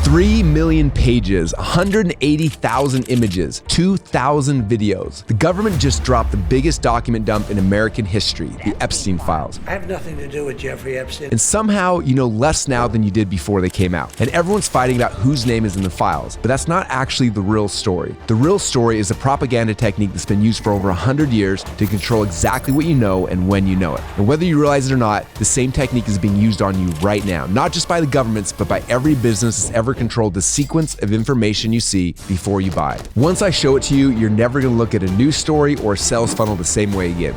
3 million pages, 180,000 images, 2,000 videos. The government just dropped the biggest document dump in American history, the Epstein files. I have nothing to do with Jeffrey Epstein. And somehow you know less now than you did before they came out. And everyone's fighting about whose name is in the files, but that's not actually the real story. The real story is a propaganda technique that's been used for over 100 years to control exactly what you know and when you know it. And whether you realize it or not, the same technique is being used on you right now, not just by the governments, but by every business that's ever controlled the sequence of information you see before you buy. Once I show it to you, you're never gonna look at a news story or a sales funnel the same way again.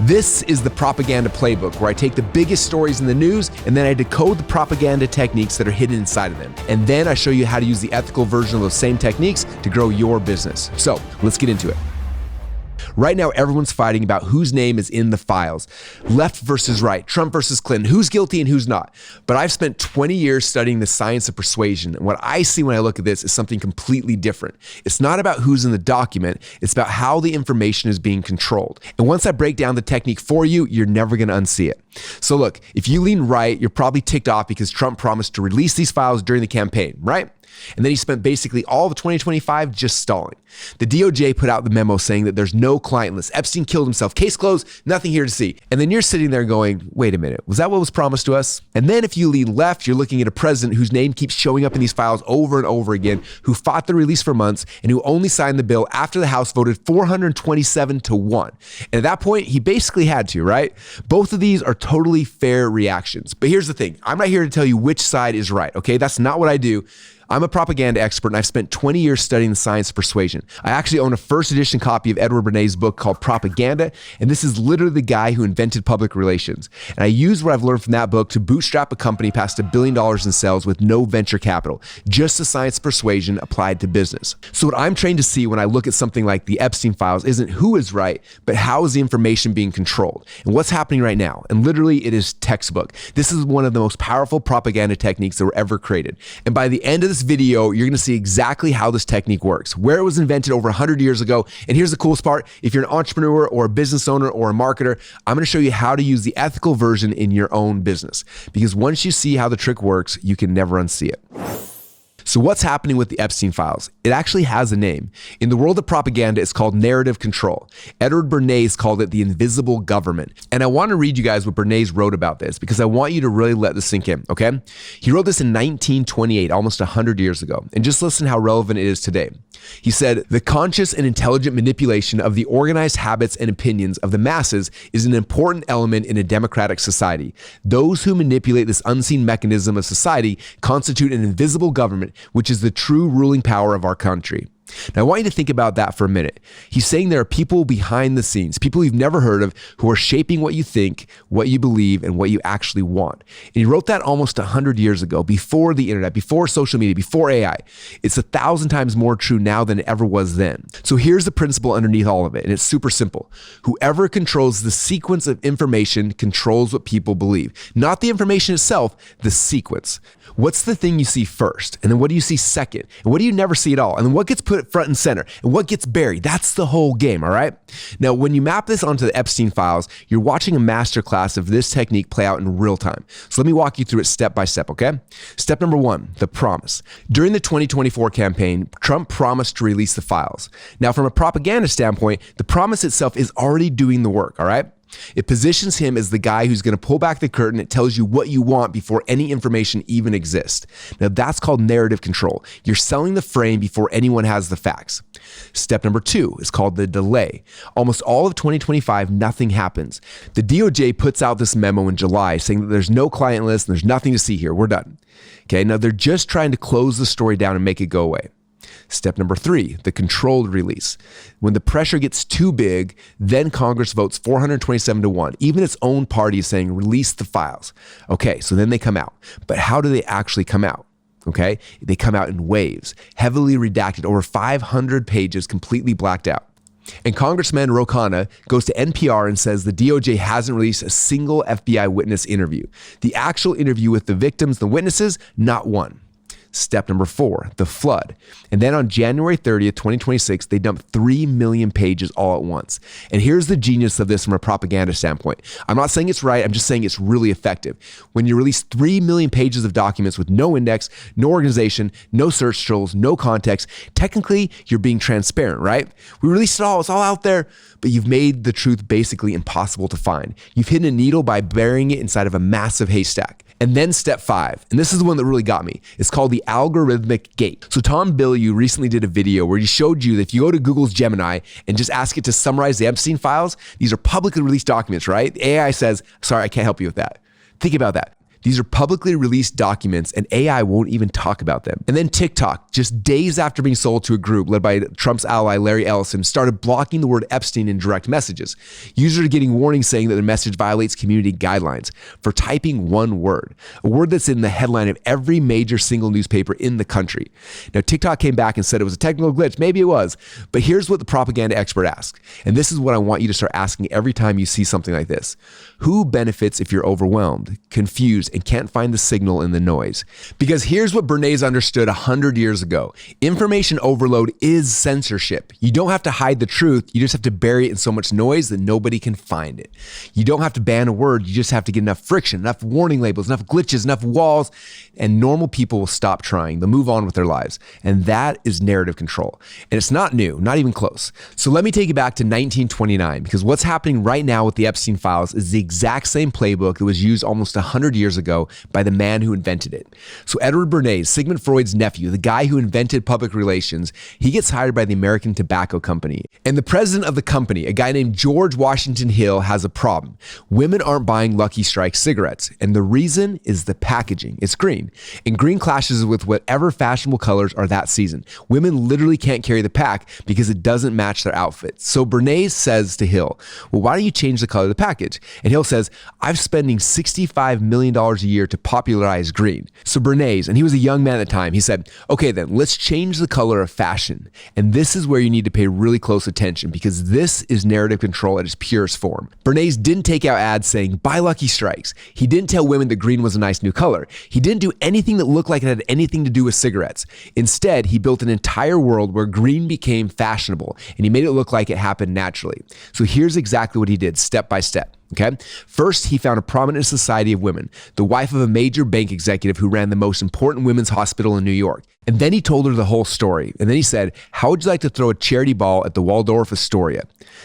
This is the Propaganda Playbook, where I take the biggest stories in the news and then I decode the propaganda techniques that are hidden inside of them. And then I show you how to use the ethical version of those same techniques to grow your business. So let's get into it. Right now, everyone's fighting about whose name is in the files. Left versus right, Trump versus Clinton, who's guilty and who's not. But I've spent 20 years studying the science of persuasion. And what I see when I look at this is something completely different. It's not about who's in the document, it's about how the information is being controlled. And once I break down the technique for you, you're never gonna unsee it. So look, if you lean right, you're probably ticked off because Trump promised to release these files during the campaign, right? And then he spent basically all of 2025 just stalling. The DOJ put out the memo saying that there's no client list. Epstein killed himself. Case closed, nothing here to see. And then you're sitting there going, wait a minute, was that what was promised to us? And then if you lean left, you're looking at a president whose name keeps showing up in these files over and over again, who fought the release for months and who only signed the bill after the House voted 427-1. And at that point, he basically had to, right? Both of these are totally fair reactions. But here's the thing, I'm not here to tell you which side is right, okay? That's not what I do. I'm a propaganda expert and I've spent 20 years studying the science of persuasion. I actually own a first edition copy of Edward Bernays' book called Propaganda, and this is literally the guy who invented public relations. And I use what I've learned from that book to bootstrap a company past $1 billion in sales with no venture capital, just the science of persuasion applied to business. So what I'm trained to see when I look at something like the Epstein files isn't who is right, but how is the information being controlled and what's happening right now. And literally it is textbook. This is one of the most powerful propaganda techniques that were ever created. And by the end of this video, you're gonna see exactly how this technique works, where it was invented over 100 years ago. And here's the coolest part. If you're an entrepreneur or a business owner or a marketer, I'm gonna show you how to use the ethical version in your own business. Because once you see how the trick works, you can never unsee it. So what's happening with the Epstein files? It actually has a name. In the world of propaganda, it's called narrative control. Edward Bernays called it the invisible government. And I want to read you guys what Bernays wrote about this because I want you to really let this sink in, okay? He wrote this in 1928, almost 100 years ago. And just listen how relevant it is today. He said, the conscious and intelligent manipulation of the organized habits and opinions of the masses is an important element in a democratic society. Those who manipulate this unseen mechanism of society constitute an invisible government, which is the true ruling power of our country. Now, I want you to think about that for a minute. He's saying there are people behind the scenes, people you've never heard of, who are shaping what you think, what you believe, and what you actually want. And he wrote that almost 100 years ago, before the internet, before social media, before AI. It's 1,000 times more true now than it ever was then. So here's the principle underneath all of it, and it's super simple. Whoever controls the sequence of information controls what people believe. Not the information itself, the sequence. What's the thing you see first? And then what do you see second? And what do you never see at all? And then what gets put front and center? And what gets buried? That's the whole game, all right? Now, when you map this onto the Epstein files, you're watching a masterclass of this technique play out in real time. So let me walk you through it step by step, okay? Step number one, the promise. During the 2024 campaign, Trump promised to release the files. Now, from a propaganda standpoint, the promise itself is already doing the work, all right? It positions him as the guy who's going to pull back the curtain. It tells you what you want before any information even exists. Now that's called narrative control. You're selling the frame before anyone has the facts. Step number two is called the delay. Almost all of 2025, nothing happens. The DOJ puts out this memo in July saying that there's no client list and there's nothing to see here. We're done. Okay, now they're just trying to close the story down and make it go away. Step number three, the controlled release. When the pressure gets too big, then Congress votes 427-1. Even its own party is saying, release the files. Okay, so then they come out. But how do they actually come out? Okay, they come out in waves, heavily redacted, over 500 pages, completely blacked out. And Congressman Ro Khanna goes to NPR and says the DOJ hasn't released a single FBI witness interview. The actual interview with the victims, the witnesses, not one. Step number 4, the flood. And then on January 30th, 2026, they dumped 3 million pages all at once. And here's the genius of this from a propaganda standpoint. I'm not saying it's right, I'm just saying it's really effective. When you release 3 million pages of documents with no index, no organization, no search tools, no context, technically you're being transparent, right? We released it all, it's all out there, but you've made the truth basically impossible to find. You've hidden a needle by burying it inside of a massive haystack. And then step 5, and this is the one that really got me. It's called the algorithmic gate. So Tom Bilyeu recently did a video where he showed you that if you go to Google's Gemini and just ask it to summarize the Epstein files, these are publicly released documents, right? The AI says, sorry, I can't help you with that. Think about that. These are publicly released documents and AI won't even talk about them. And then TikTok, just days after being sold to a group led by Trump's ally, Larry Ellison, started blocking the word Epstein in direct messages. Users are getting warnings saying that the message violates community guidelines for typing one word, a word that's in the headline of every major single newspaper in the country. Now, TikTok came back and said it was a technical glitch. Maybe it was, but here's what the propaganda expert asked. And this is what I want you to start asking every time you see something like this. Who benefits if you're overwhelmed, confused, and can't find the signal in the noise? Because here's what Bernays understood 100 years ago. Information overload is censorship. You don't have to hide the truth. You just have to bury it in so much noise that nobody can find it. You don't have to ban a word. You just have to get enough friction, enough warning labels, enough glitches, enough walls, and normal people will stop trying. They'll move on with their lives. And that is narrative control. And it's not new, not even close. So let me take you back to 1929, because what's happening right now with the Epstein files is the exact same playbook that was used almost 100 years ago by the man who invented it. So Edward Bernays, Sigmund Freud's nephew, the guy who invented public relations, he gets hired by the American Tobacco Company. And the president of the company, a guy named George Washington Hill, has a problem. Women aren't buying Lucky Strike cigarettes. And the reason is the packaging. It's green. And green clashes with whatever fashionable colors are that season. Women literally can't carry the pack because it doesn't match their outfit. So Bernays says to Hill, well, why don't you change the color of the package? And Hill says, I'm spending $65 million a year to popularize green. So Bernays, and he was a young man at the time, he said, okay then, let's change the color of fashion. And this is where you need to pay really close attention because this is narrative control at its purest form. Bernays didn't take out ads saying, buy Lucky Strikes. He didn't tell women that green was a nice new color. He didn't do anything that looked like it had anything to do with cigarettes. Instead, he built an entire world where green became fashionable and he made it look like it happened naturally. So here's exactly what he did step by step. Okay. First, he found a prominent society of women, the wife of a major bank executive who ran the most important women's hospital in New York. And then he told her the whole story. And then he said, how would you like to throw a charity ball at the Waldorf Astoria?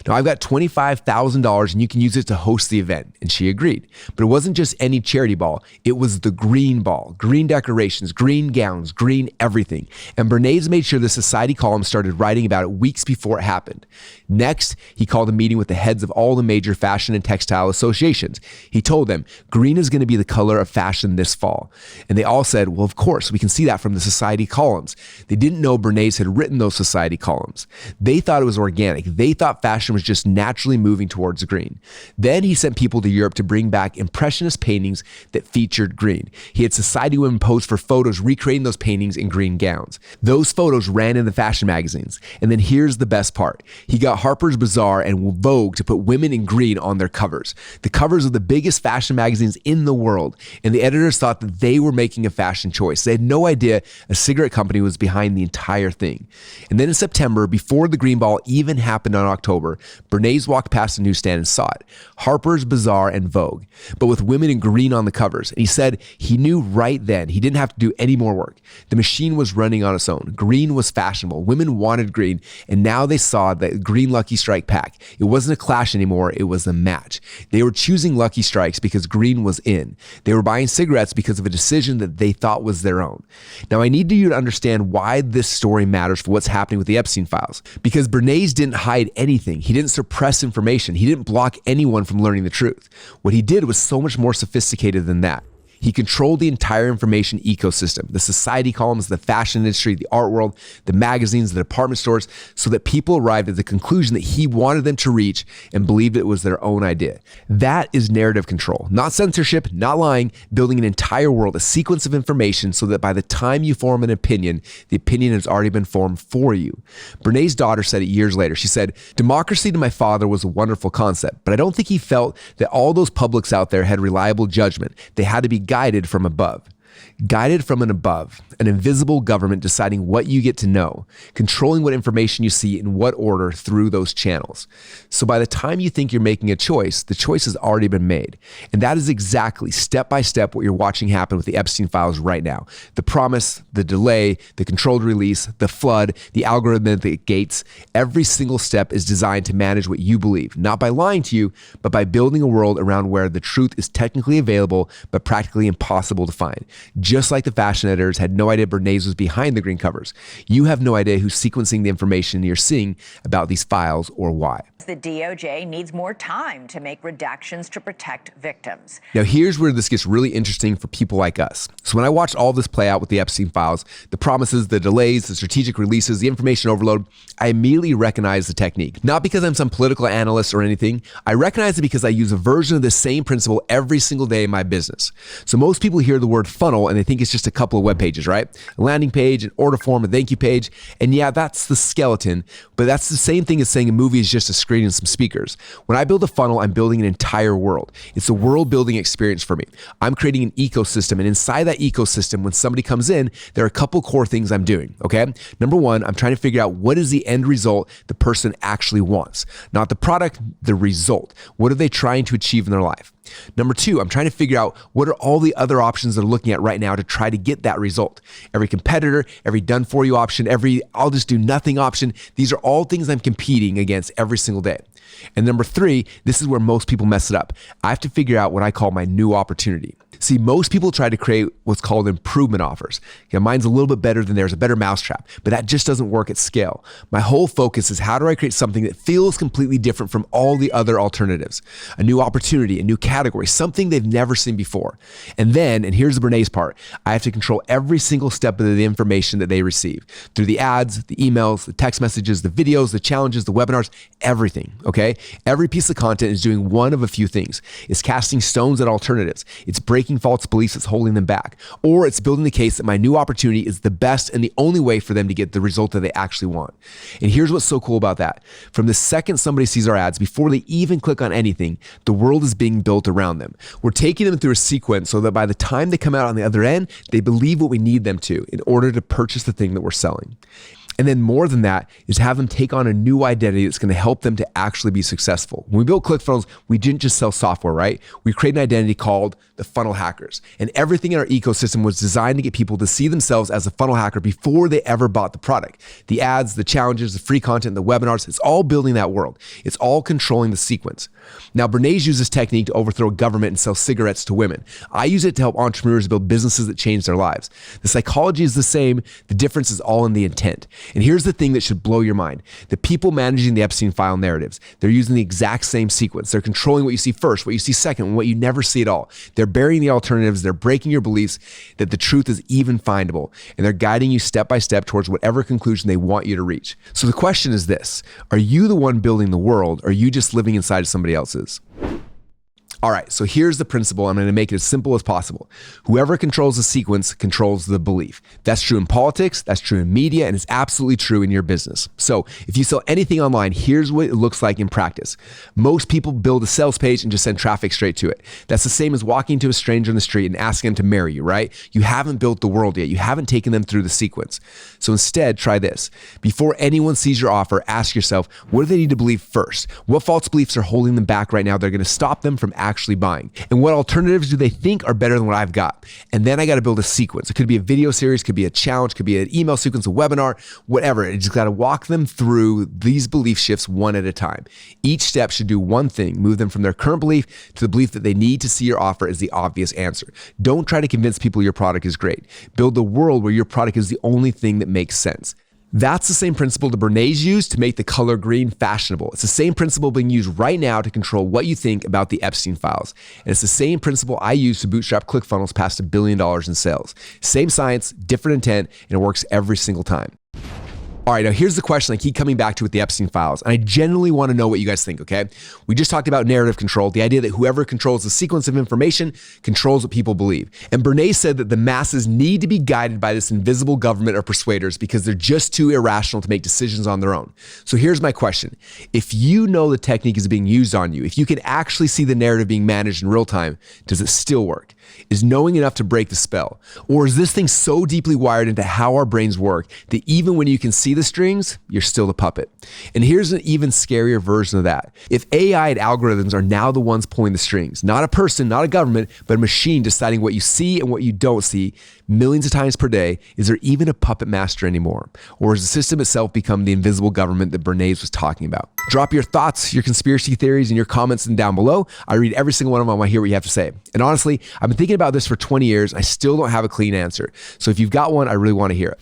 Now, I've got $25,000 and you can use it to host the event. And she agreed. But it wasn't just any charity ball. It was the green ball, green decorations, green gowns, green everything. And Bernays made sure the society column started writing about it weeks before it happened. Next, he called a meeting with the heads of all the major fashion and textile associations. He told them, green is going to be the color of fashion this fall. And they all said, well, of course, we can see that from the society columns. They didn't know Bernays had written those society columns. They thought it was organic. They thought fashion was just naturally moving towards green. Then he sent people to Europe to bring back impressionist paintings that featured green. He had society women pose for photos recreating those paintings in green gowns. Those photos ran in the fashion magazines. And then here's the best part. He got Harper's Bazaar and Vogue to put women in green on their covers. The covers of the biggest fashion magazines in the world. And the editors thought that they were making a fashion choice. They had no idea a cigarette company was behind the entire thing. And then in September, before the green ball even happened on October, Bernays walked past a newsstand and saw it. Harper's Bazaar and Vogue, but with women in green on the covers. And he said he knew right then he didn't have to do any more work. The machine was running on its own. Green was fashionable. Women wanted green. And now they saw the green Lucky Strike pack. It wasn't a clash anymore. It was a match. They were choosing Lucky Strikes because green was in. They were buying cigarettes because of a decision that they thought was their own. Now, I need you to understand why this story matters for what's happening with the Epstein files. Because Bernays didn't hide anything. He didn't suppress information. He didn't block anyone from learning the truth. What he did was so much more sophisticated than that. He controlled the entire information ecosystem, the society columns, the fashion industry, the art world, the magazines, the department stores, so that people arrived at the conclusion that he wanted them to reach and believed it was their own idea. That is narrative control, not censorship, not lying, building an entire world, a sequence of information so that by the time you form an opinion, the opinion has already been formed for you. Bernays' daughter said it years later. She said, democracy to my father was a wonderful concept, but I don't think he felt that all those publics out there had reliable judgment. They had to be guided from above. Guided from an above, an invisible government deciding what you get to know, controlling what information you see in what order through those channels. So by the time you think you're making a choice, the choice has already been made. And that is exactly step by step what you're watching happen with the Epstein files right now. The promise, the delay, the controlled release, the flood, the algorithmic gates, every single step is designed to manage what you believe, not by lying to you, but by building a world around where the truth is technically available, but practically impossible to find. Just like the fashion editors had no idea Bernays was behind the green covers, you have no idea who's sequencing the information you're seeing about these files or why. The DOJ needs more time to make redactions to protect victims. Now, here's where this gets really interesting for people like us. So when I watched all this play out with the Epstein files, the promises, the delays, the strategic releases, the information overload, I immediately recognized the technique. Not because I'm some political analyst or anything. I recognize it because I use a version of the same principle every single day in my business. So most people hear the word funnel and they think it's just a couple of web pages, right? A landing page, an order form, a thank you page. And yeah, that's the skeleton, but that's the same thing as saying a movie is just a screen and some speakers. When I build a funnel, I'm building an entire world. It's a world building experience for me. I'm creating an ecosystem, and inside that ecosystem, when somebody comes in, there are a couple core things I'm doing, okay? Number one, I'm trying to figure out what is the end result the person actually wants. Not the product, the result. What are they trying to achieve in their life? Number two, I'm trying to figure out what are all the other options they're looking at right now to try to get that result. Every competitor, every done for you option, every I'll just do nothing option. These are all things I'm competing against every single day. And number three, this is where most people mess it up. I have to figure out what I call my new opportunity. See, most people try to create what's called improvement offers. Mine's a little bit better than theirs, a better mousetrap, but that just doesn't work at scale. My whole focus is how do I create something that feels completely different from all the other alternatives? A new opportunity, a new category, something they've never seen before. And then, and here's the Bernays part, I have to control every single step of the information that they receive through the ads, the emails, the text messages, the videos, the challenges, the webinars, everything, okay? Every piece of content is doing one of a few things. It's casting stones at alternatives. It's breaking false beliefs that's holding them back. Or it's building the case that my new opportunity is the best and the only way for them to get the result that they actually want. And here's what's so cool about that. From the second somebody sees our ads, before they even click on anything, the world is being built around them. We're taking them through a sequence so that by the time they come out on the other end, they believe what we need them to in order to purchase the thing that we're selling. And then more than that is have them take on a new identity that's going to help them to actually be successful. When we built ClickFunnels, we didn't just sell software, right? We created an identity called the funnel hackers. And everything in our ecosystem was designed to get people to see themselves as a funnel hacker before they ever bought the product. The ads, the challenges, the free content, the webinars, it's all building that world. It's all controlling the sequence. Now, Bernays uses this technique to overthrow a government and sell cigarettes to women. I use it to help entrepreneurs build businesses that change their lives. The psychology is the same. The difference is all in the intent. And here's the thing that should blow your mind. The people managing the Epstein file narratives, they're using the exact same sequence. They're controlling what you see first, what you see second, and what you never see at all. They're burying the alternatives. They're breaking your beliefs that the truth is even findable. And they're guiding you step by step towards whatever conclusion they want you to reach. So the question is this: are you the one building the world, or are you just living inside of somebody else's? All right, so here's the principle. I'm going to make it as simple as possible. Whoever controls the sequence controls the belief. That's true in politics, that's true in media, and it's absolutely true in your business. So if you sell anything online, here's what it looks like in practice. Most people build a sales page and just send traffic straight to it. That's the same as walking to a stranger in the street and asking them to marry you, right? You haven't built the world yet. You haven't taken them through the sequence. So instead, try this. Before anyone sees your offer, ask yourself, what do they need to believe first? What false beliefs are holding them back right now? They're going to stop them from actually buying. And what alternatives do they think are better than what I've got? And then I got to build a sequence. It could be a video series, could be a challenge, could be an email sequence, a webinar, whatever. I just got to walk them through these belief shifts one at a time. Each step should do one thing: move them from their current belief to the belief that they need to see your offer as the obvious answer. Don't try to convince people your product is great. Build the world where your product is the only thing that makes sense. That's the same principle the Bernays used to make the color green fashionable. It's the same principle being used right now to control what you think about the Epstein files. And it's the same principle I use to bootstrap ClickFunnels past $1 billion in sales. Same science, different intent, and it works every single time. All right, now here's the question I keep coming back to with the Epstein files, and I genuinely want to know what you guys think, okay? We just talked about narrative control, the idea that whoever controls the sequence of information controls what people believe. And Bernays said that the masses need to be guided by this invisible government or persuaders because they're just too irrational to make decisions on their own. So here's my question. If you know the technique is being used on you, if you can actually see the narrative being managed in real time, does it still work? Is knowing enough to break the spell? Or is this thing so deeply wired into how our brains work that even when you can see the strings, you're still the puppet? And here's an even scarier version of that. If AI and algorithms are now the ones pulling the strings, not a person, not a government, but a machine deciding what you see and what you don't see millions of times per day, is there even a puppet master anymore? Or has the system itself become the invisible government that Bernays was talking about? Drop your thoughts, your conspiracy theories, and your comments down below. I read every single one of them. I want to hear what you have to say. And honestly, I've been thinking about this for 20 years. I still don't have a clean answer. So if you've got one, I really want to hear it.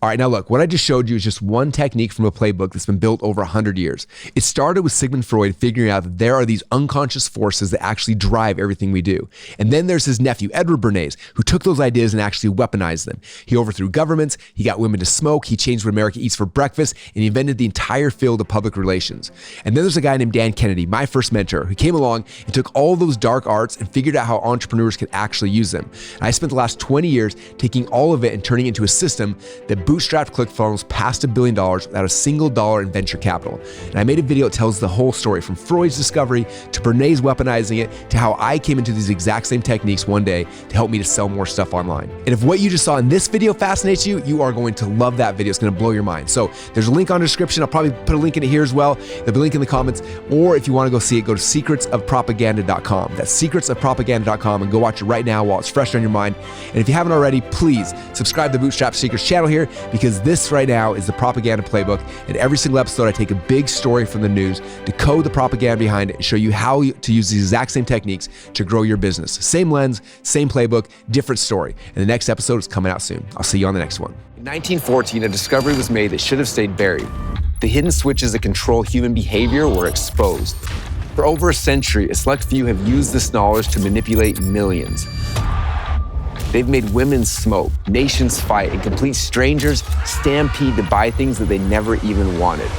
All right, now look, what I just showed you is just one technique from a playbook that's been built over 100 years. It started with Sigmund Freud figuring out that there are these unconscious forces that actually drive everything we do. And then there's his nephew, Edward Bernays, who took those ideas and actually weaponized them. He overthrew governments, he got women to smoke, he changed what America eats for breakfast, and he invented the entire field of public relations. And then there's a guy named Dan Kennedy, my first mentor, who came along and took all those dark arts and figured out how entrepreneurs could actually use them. And I spent the last 20 years taking all of it and turning it into a system that bootstrapped ClickFunnels past $1 billion without a single dollar in venture capital. And I made a video that tells the whole story from Freud's discovery to Bernays weaponizing it to how I came into these exact same techniques one day to help me to sell more stuff online. And if what you just saw in this video fascinates you, you are going to love that video. It's going to blow your mind. So there's a link on the description. I'll probably put a link in it here as well. There'll be a link in the comments. Or if you want to go see it, go to secretsofpropaganda.com. That's secretsofpropaganda.com and go watch it right now while it's fresh on your mind. And if you haven't already, please subscribe to the Bootstrap Secrets channel here, because this right now is the Propaganda Playbook. And every single episode, I take a big story from the news, decode the propaganda behind it, and show you how to use the exact same techniques to grow your business. Same lens, same playbook, different story. And the next episode is coming out soon. I'll see you on the next one. In 1914, a discovery was made that should have stayed buried. The hidden switches that control human behavior were exposed. For over a century, a select few have used this knowledge to manipulate millions. They've made women smoke, nations fight, and complete strangers stampede to buy things that they never even wanted.